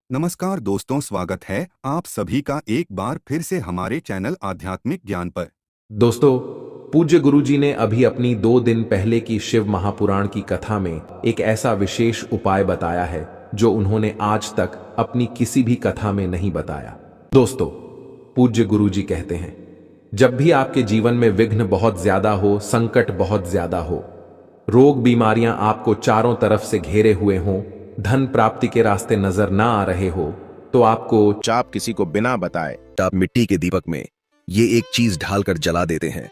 नमस्कार दोस्तों, स्वागत है आप सभी का एक बार फिर से हमारे चैनल आध्यात्मिक ज्ञान पर। दोस्तों, पूज्य गुरुजी ने अभी अपनी 2 दिन पहले की शिव महापुराण की कथा में एक ऐसा विशेष उपाय बताया है जो उन्होंने आज तक अपनी किसी भी कथा में नहीं बताया। दोस्तों, पूज्य गुरुजी कहते हैं, जब भी आपके जीवन में विघ्न बहुत ज्यादा हो, संकट बहुत ज्यादा हो, रोग बीमारियां आपको चारों तरफ से घेरे हुए हों, धन प्राप्ति के रास्ते नजर ना आ रहे हो, तो आपको आप किसी को बिना बताए आप मिट्टी के दीपक में ये एक चीज ढालकर जला देते हैं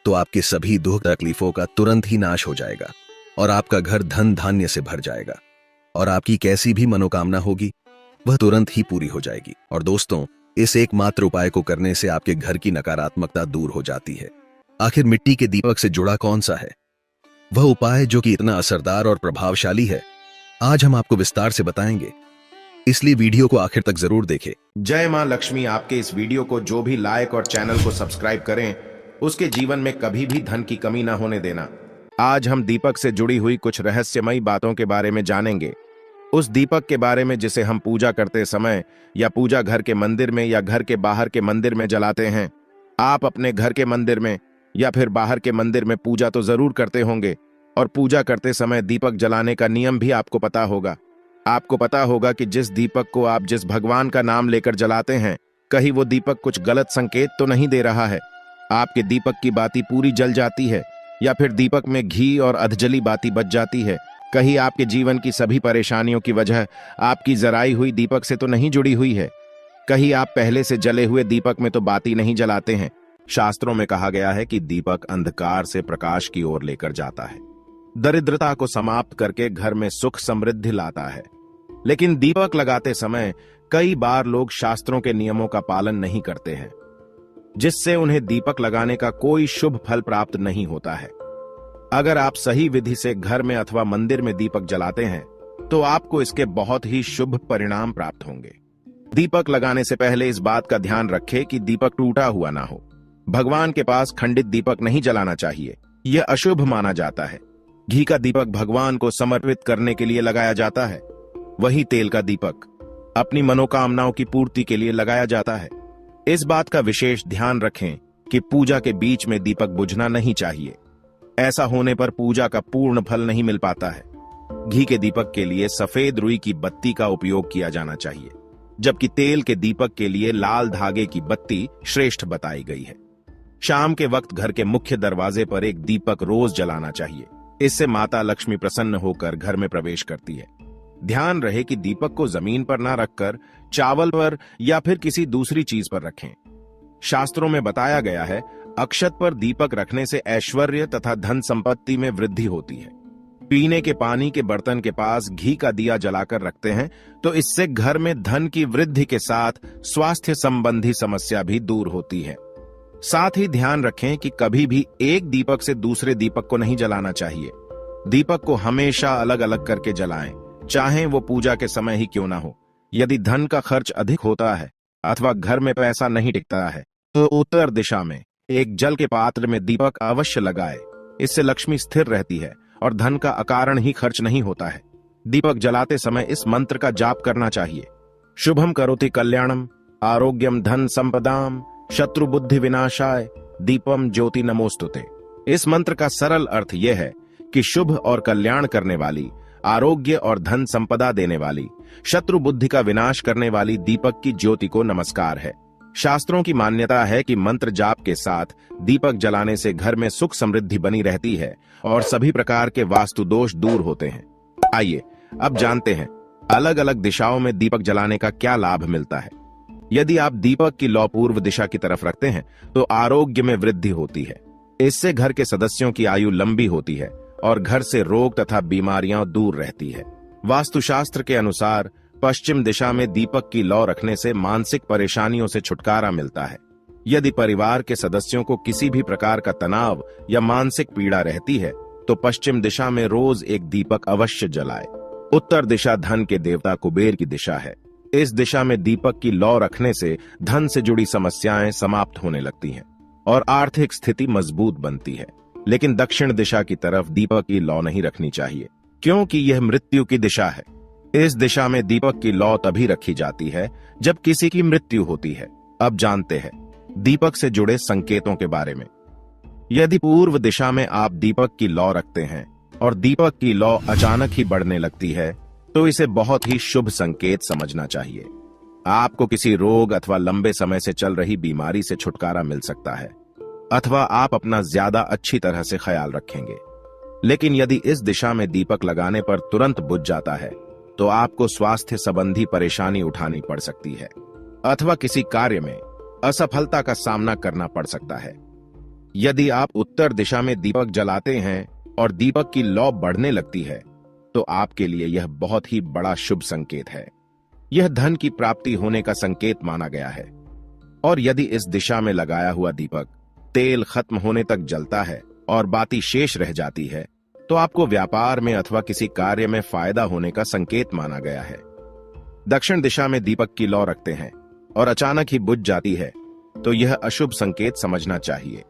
तो आपके सभी दुख तकलीफों का तुरंत ही नाश हो जाएगा और आपका घर धन धान्य से भर जाएगा और आपकी कैसी भी मनोकामना होगी वह तुरंत ही पूरी हो जाएगी। और दोस्तों, इस एकमात्र उपाय को करने से आपके घर की नकारात्मकता दूर हो जाती है। आखिर मिट्टी के दीपक से जुड़ा कौन सा है वह उपाय जो कि इतना असरदार और प्रभावशाली है, आज हम आपको विस्तार से बताएंगे, इसलिए वीडियो को आखिर तक जरूर देखें। जय मां लक्ष्मी आपके इस वीडियो को जो भी लाइक और चैनल को सब्सक्राइब करें उसके जीवन में कभी भी धन की कमी ना होने देना। आज हम दीपक से जुड़ी हुई कुछ रहस्यमयी बातों के बारे में जानेंगे। उस दीपक के बारे में जिसे हम पूजा करते समय या पूजा घर के मंदिर में या घर के बाहर के मंदिर में जलाते हैं। आप अपने घर के मंदिर में या फिर बाहर के मंदिर में पूजा तो जरूर करते होंगे और पूजा करते समय दीपक जलाने का नियम भी आपको पता होगा। आपको पता होगा कि जिस दीपक को आप जिस भगवान का नाम लेकर जलाते हैं, कहीं वो दीपक कुछ गलत संकेत तो नहीं दे रहा है। आपके दीपक की बाती पूरी जल जाती है या फिर दीपक में घी और अधजली बाती बच जाती है। कहीं आपके जीवन की सभी परेशानियों की वजह आपकी जराई हुई दीपक से तो नहीं जुड़ी हुई है। कहीं आप पहले से जले हुए दीपक में तो बाती नहीं जलाते हैं। शास्त्रों में कहा गया है कि दीपक अंधकार से प्रकाश की ओर लेकर जाता है, दरिद्रता को समाप्त करके घर में सुख समृद्धि लाता है। लेकिन दीपक लगाते समय कई बार लोग शास्त्रों के नियमों का पालन नहीं करते हैं, जिससे उन्हें दीपक लगाने का कोई शुभ फल प्राप्त नहीं होता है। अगर आप सही विधि से घर में अथवा मंदिर में दीपक जलाते हैं तो आपको इसके बहुत ही शुभ परिणाम प्राप्त होंगे। दीपक लगाने से पहले इस बात का ध्यान रखें कि दीपक टूटा हुआ ना हो। भगवान के पास खंडित दीपक नहीं जलाना चाहिए, यह अशुभ माना जाता है। घी का दीपक भगवान को समर्पित करने के लिए लगाया जाता है, वही तेल का दीपक अपनी मनोकामनाओं की पूर्ति के लिए लगाया जाता है। इस बात का विशेष ध्यान रखें कि पूजा के बीच में दीपक बुझना नहीं चाहिए। ऐसा होने पर पूजा का पूर्ण फल नहीं मिल पाता है। घी के दीपक के लिए सफेद रुई की बत्ती का उपयोग किया जाना चाहिए, जबकि तेल के दीपक के लिए लाल धागे की बत्ती श्रेष्ठ बताई गई है। शाम के वक्त घर के मुख्य दरवाजे पर एक दीपक रोज जलाना चाहिए। इससे माता लक्ष्मी प्रसन्न होकर घर में प्रवेश करती है। ध्यान रहे कि दीपक को जमीन पर ना रखकर चावल पर या फिर किसी दूसरी चीज पर रखें। शास्त्रों में बताया गया है, अक्षत पर दीपक रखने से ऐश्वर्य तथा धन संपत्ति में वृद्धि होती है। पीने के पानी के बर्तन के पास घी का दिया जलाकर रखते हैं तो इससे घर में धन की वृद्धि के साथ स्वास्थ्य संबंधी समस्या भी दूर होती है। साथ ही ध्यान रखें कि कभी भी एक दीपक से दूसरे दीपक को नहीं जलाना चाहिए। दीपक को हमेशा अलग अलग करके जलाएं, चाहे वो पूजा के समय ही क्यों ना हो। यदि धन का खर्च अधिक होता है अथवा घर में पैसा नहीं टिकता है तो उत्तर दिशा में एक जल के पात्र में दीपक अवश्य लगाए। इससे लक्ष्मी स्थिर रहती है और धन का अकारण ही खर्च नहीं होता है। दीपक जलाते समय इस मंत्र का जाप करना चाहिए, शुभम करोति कल्याणम आरोग्यम धन संपदाम शत्रु बुद्धि विनाशाय दीपम ज्योति नमोस्तुते। इस मंत्र का सरल अर्थ यह है कि शुभ और कल्याण करने वाली, आरोग्य और धन संपदा देने वाली, शत्रु बुद्धि का विनाश करने वाली दीपक की ज्योति को नमस्कार है। शास्त्रों की मान्यता है कि मंत्र जाप के साथ दीपक जलाने से घर में सुख समृद्धि बनी रहती है और सभी प्रकार के वास्तु दोष दूर होते हैं। आइए अब जानते हैं अलग अलग दिशाओं में दीपक जलाने का क्या लाभ मिलता है। यदि आप दीपक की लौ पूर्व दिशा की तरफ रखते हैं तो आरोग्य में वृद्धि होती है। इससे घर के सदस्यों की आयु लंबी होती है और घर से रोग तथा बीमारियां दूर रहती है। वास्तुशास्त्र के अनुसार पश्चिम दिशा में दीपक की लौ रखने से मानसिक परेशानियों से छुटकारा मिलता है। यदि परिवार के सदस्यों को किसी भी प्रकार का तनाव या मानसिक पीड़ा रहती है तो पश्चिम दिशा में रोज एक दीपक अवश्य जलाए। उत्तर दिशा धन के देवता कुबेर की दिशा है। इस दिशा में दीपक की लौ रखने से धन से जुड़ी समस्याएं समाप्त होने लगती हैं और आर्थिक स्थिति मजबूत बनती है। लेकिन दक्षिण दिशा की तरफ दीपक की लौ नहीं रखनी चाहिए, क्योंकि यह मृत्यु की दिशा है। इस दिशा में दीपक की लौ तभी रखी जाती है जब किसी की मृत्यु होती है। अब जानते हैं दीपक से जुड़े संकेतों के बारे में। यदि पूर्व दिशा में आप दीपक की लौ रखते हैं और दीपक की लौ अचानक ही बढ़ने लगती है तो इसे बहुत ही शुभ संकेत समझना चाहिए। आपको किसी रोग अथवा लंबे समय से चल रही बीमारी से छुटकारा मिल सकता है, अथवा आप अपना ज्यादा अच्छी तरह से ख्याल रखेंगे। लेकिन यदि इस दिशा में दीपक लगाने पर तुरंत बुझ जाता है तो आपको स्वास्थ्य संबंधी परेशानी उठानी पड़ सकती है, अथवा किसी कार्य में असफलता का सामना करना पड़ सकता है। यदि आप उत्तर दिशा में दीपक जलाते हैं और दीपक की लौ बढ़ने लगती है तो आपके लिए यह बहुत ही बड़ा शुभ संकेत है। यह धन की प्राप्ति होने का संकेत माना गया है। और यदि इस दिशा में लगाया हुआ दीपक तेल खत्म होने तक जलता है और बाती शेष रह जाती है तो आपको व्यापार में अथवा किसी कार्य में फायदा होने का संकेत माना गया है। दक्षिण दिशा में दीपक की लौ रखते हैं और अचानक ही बुझ जाती है तो यह अशुभ संकेत समझना चाहिए।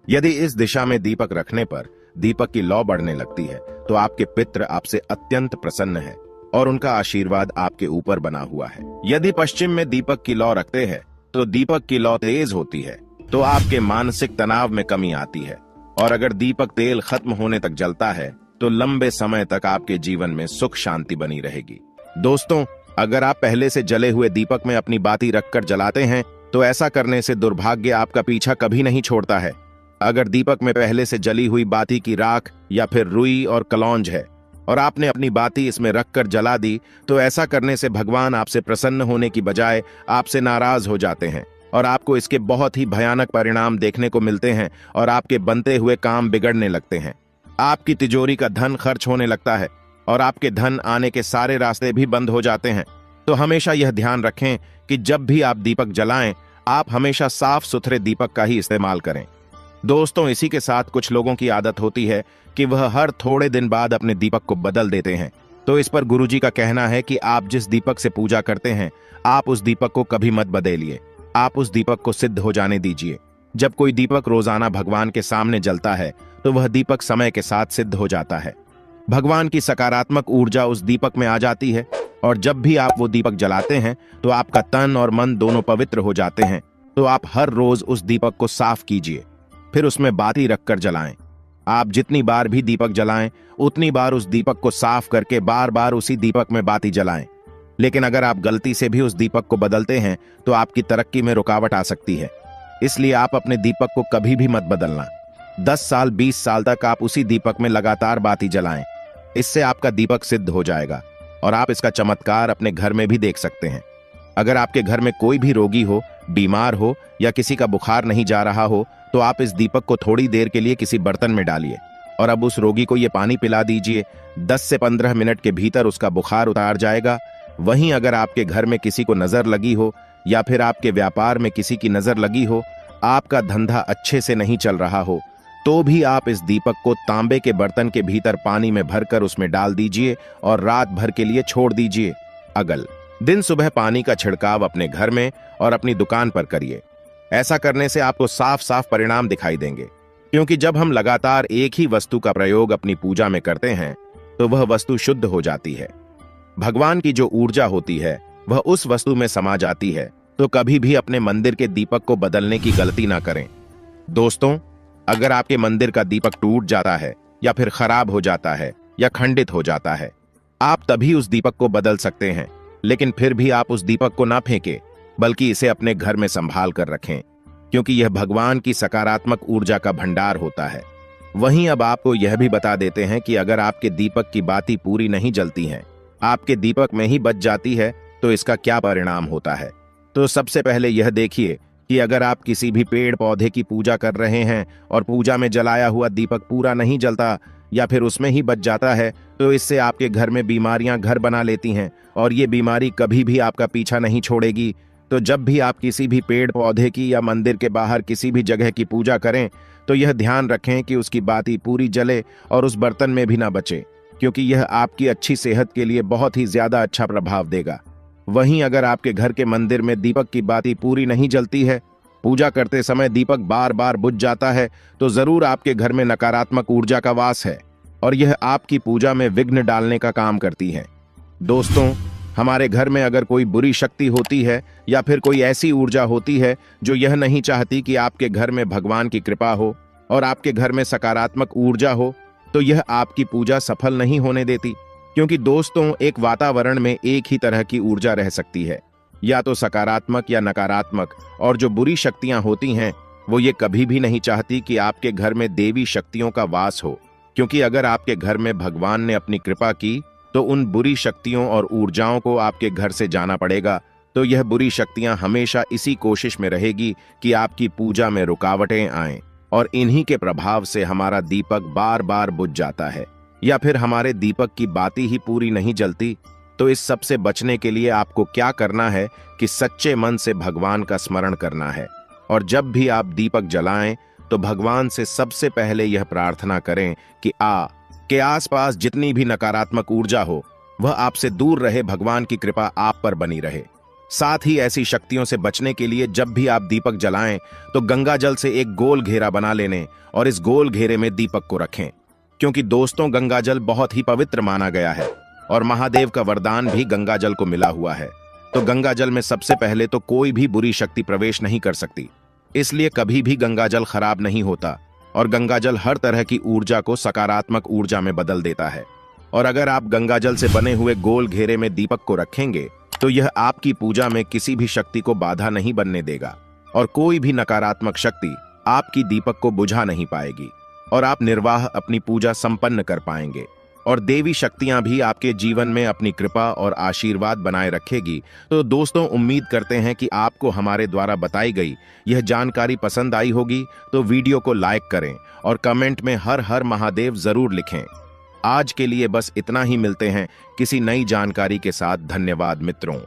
यदि इस दिशा में दीपक रखने पर दीपक की लौ बढ़ने लगती है तो आपके पितृ आपसे अत्यंत प्रसन्न है और उनका आशीर्वाद आपके ऊपर बना हुआ है। यदि पश्चिम में दीपक की लौ रखते हैं तो दीपक की लौ तेज होती है तो आपके मानसिक तनाव में कमी आती है। और अगर दीपक तेल खत्म होने तक जलता है तो लंबे समय तक आपके जीवन में सुख शांति बनी रहेगी। दोस्तों, अगर आप पहले से जले हुए दीपक में अपनी बाती रखकर जलाते हैं तो ऐसा करने से दुर्भाग्य आपका पीछा कभी नहीं छोड़ता है। अगर दीपक में पहले से जली हुई बाती की राख या फिर रुई और कलौंज है और आपने अपनी बाती इसमें रखकर जला दी तो ऐसा करने से भगवान आपसे प्रसन्न होने की बजाय आपसे नाराज हो जाते हैं और आपको इसके बहुत ही भयानक परिणाम देखने को मिलते हैं और आपके बनते हुए काम बिगड़ने लगते हैं। आपकी तिजोरी का धन खर्च होने लगता है और आपके धन आने के सारे रास्ते भी बंद हो जाते हैं। तो हमेशा यह ध्यान रखें कि जब भी आप दीपक जलाएं आप हमेशा साफ सुथरे दीपक का ही इस्तेमाल करें। दोस्तों, इसी के साथ कुछ लोगों की आदत होती है कि वह हर थोड़े दिन बाद अपने दीपक को बदल देते हैं। तो इस पर गुरुजी का कहना है कि आप जिस दीपक से पूजा करते हैं आप उस दीपक को कभी मत बदलिए। आप उस दीपक को सिद्ध हो जाने दीजिए। जब कोई दीपक रोजाना भगवान के सामने जलता है तो वह दीपक समय के साथ सिद्ध हो जाता है। भगवान की सकारात्मक ऊर्जा उस दीपक में आ जाती है और जब भी आप वो दीपक जलाते हैं तो आपका तन और मन दोनों पवित्र हो जाते हैं। तो आप हर रोज उस दीपक को साफ कीजिए, फिर उसमें बाती रखकर जलाएं। आप जितनी बार भी दीपक जलाएं उतनी बार उस दीपक को साफ करके बार बार उसी दीपक में बाती जलाएं। लेकिन अगर आप गलती से भी उस दीपक को बदलते हैं तो आपकी तरक्की में रुकावट आ सकती है। इसलिए आप अपने दीपक को कभी भी मत बदलना। 10 साल 20 साल तक आप उसी दीपक में लगातार बाती जलाएं। इससे आपका दीपक सिद्ध हो जाएगा और आप इसका चमत्कार अपने घर में भी देख सकते हैं। अगर आपके घर में कोई भी रोगी हो, बीमार हो या किसी का बुखार नहीं जा रहा हो तो आप इस दीपक को थोड़ी देर के लिए किसी बर्तन में डालिए और अब उस रोगी को ये पानी पिला दीजिए। 10 से 15 मिनट के भीतर उसका बुखार उतार जाएगा। वहीं अगर आपके घर में किसी को नजर लगी हो या फिर आपके व्यापार में किसी की नजर लगी हो, आपका धंधा अच्छे से नहीं चल रहा हो, तो भी आप इस दीपक को तांबे के बर्तन के भीतर पानी में भरकर उसमें डाल दीजिए और रात भर के लिए छोड़ दीजिए। अगल दिन सुबह पानी का छिड़काव अपने घर में और अपनी दुकान पर करिए। ऐसा करने से आपको साफ साफ परिणाम दिखाई देंगे, क्योंकि जब हम लगातार एक ही वस्तु का प्रयोग अपनी पूजा में करते हैं तो वह वस्तु शुद्ध हो जाती है। भगवान की जो ऊर्जा होती है वह उस वस्तु में समा जाती है। तो कभी भी अपने मंदिर के दीपक को बदलने की गलती ना करें। दोस्तों, अगर आपके मंदिर का दीपक टूट जाता है या फिर खराब हो जाता है या खंडित हो जाता है, आप तभी उस दीपक को बदल सकते हैं। लेकिन फिर भी आप उस दीपक को ना फेंकें, बल्कि इसे अपने घर में संभाल कर रखें, क्योंकि यह भगवान की सकारात्मक ऊर्जा का भंडार होता है। वहीं अब आपको यह भी बता देते हैं कि अगर आपके दीपक की बाती पूरी नहीं जलती है, आपके दीपक में ही बच जाती है, तो इसका क्या परिणाम होता है। तो सबसे पहले यह देखिए कि अगर आप किसी भी पेड़ पौधे की पूजा कर रहे हैं और पूजा में जलाया हुआ दीपक पूरा नहीं जलता या फिर उसमें ही बच जाता है, तो इससे आपके घर में बीमारियां घर बना लेती हैं और ये बीमारी कभी भी आपका पीछा नहीं छोड़ेगी। तो जब भी आप किसी भी पेड़ पौधे की या मंदिर के बाहर किसी भी जगह की पूजा करें तो यह ध्यान रखें कि उसकी बाती पूरी जले और उस बर्तन में भी ना बचे, क्योंकि यह आपकी अच्छी सेहत के लिए बहुत ही ज्यादा अच्छा प्रभाव देगा। वहीं अगर आपके घर के मंदिर में दीपक की बाती पूरी नहीं जलती है, पूजा करते समय दीपक बार बार बुझ जाता है, तो जरूर आपके घर में नकारात्मक ऊर्जा का वास है और यह आपकी पूजा में विघ्न डालने का काम करती है। दोस्तों, हमारे घर में अगर कोई बुरी शक्ति होती है या फिर कोई ऐसी ऊर्जा होती है जो यह नहीं चाहती कि आपके घर में भगवान की कृपा हो और आपके घर में सकारात्मक ऊर्जा हो, तो यह आपकी पूजा सफल नहीं होने देती। क्योंकि दोस्तों, एक वातावरण में एक ही तरह की ऊर्जा रह सकती है, या तो सकारात्मक या नकारात्मक, और जो बुरी शक्तियां होती हैं वो ये कभी भी नहीं चाहती कि आपके घर में देवी शक्तियों का वास हो। क्योंकि अगर आपके घर में भगवान ने अपनी कृपा की तो उन बुरी शक्तियों और ऊर्जाओं को आपके घर से जाना पड़ेगा। तो यह बुरी शक्तियां हमेशा इसी कोशिश में रहेगी कि आपकी पूजा में रुकावटें आएं, और इन्हीं के प्रभाव से हमारा दीपक बार बार बुझ जाता है, या फिर हमारे दीपक की बाती ही पूरी नहीं जलती। तो इस सब से बचने के लिए आपको क्या करना है कि सच्चे मन से भगवान का स्मरण करना है, और जब भी आप दीपक जलाएं तो भगवान से सबसे पहले यह प्रार्थना करें कि के आसपास जितनी भी नकारात्मक ऊर्जा हो वह आपसे दूर रहे, भगवान की कृपा आप पर बनी रहे। साथ ही ऐसी शक्तियों से बचने के लिए जब भी आप दीपक जलाएं तो गंगा जल से एक गोल घेरा बना लेने और इस गोल घेरे में दीपक को रखें। क्योंकि दोस्तों, गंगा जल बहुत ही पवित्र माना गया है और महादेव का वरदान भी गंगा जल को मिला हुआ है। तो गंगा जल में सबसे पहले तो कोई भी बुरी शक्ति प्रवेश नहीं कर सकती, इसलिए कभी भी गंगा जल खराब नहीं होता, और गंगा जल हर तरह की ऊर्जा को सकारात्मक ऊर्जा में बदल देता है। और अगर आप गंगा जल से बने हुए गोल घेरे में दीपक को रखेंगे तो यह आपकी पूजा में किसी भी शक्ति को बाधा नहीं बनने देगा, और कोई भी नकारात्मक शक्ति आपकी दीपक को बुझा नहीं पाएगी, और आप निर्वाह अपनी पूजा संपन्न कर पाएंगे, और देवी शक्तियां भी आपके जीवन में अपनी कृपा और आशीर्वाद बनाए रखेगी। तो दोस्तों, उम्मीद करते हैं कि आपको हमारे द्वारा बताई गई यह जानकारी पसंद आई होगी। तो वीडियो को लाइक करें और कमेंट में हर हर महादेव जरूर लिखें। आज के लिए बस इतना ही, मिलते हैं किसी नई जानकारी के साथ। धन्यवाद मित्रों।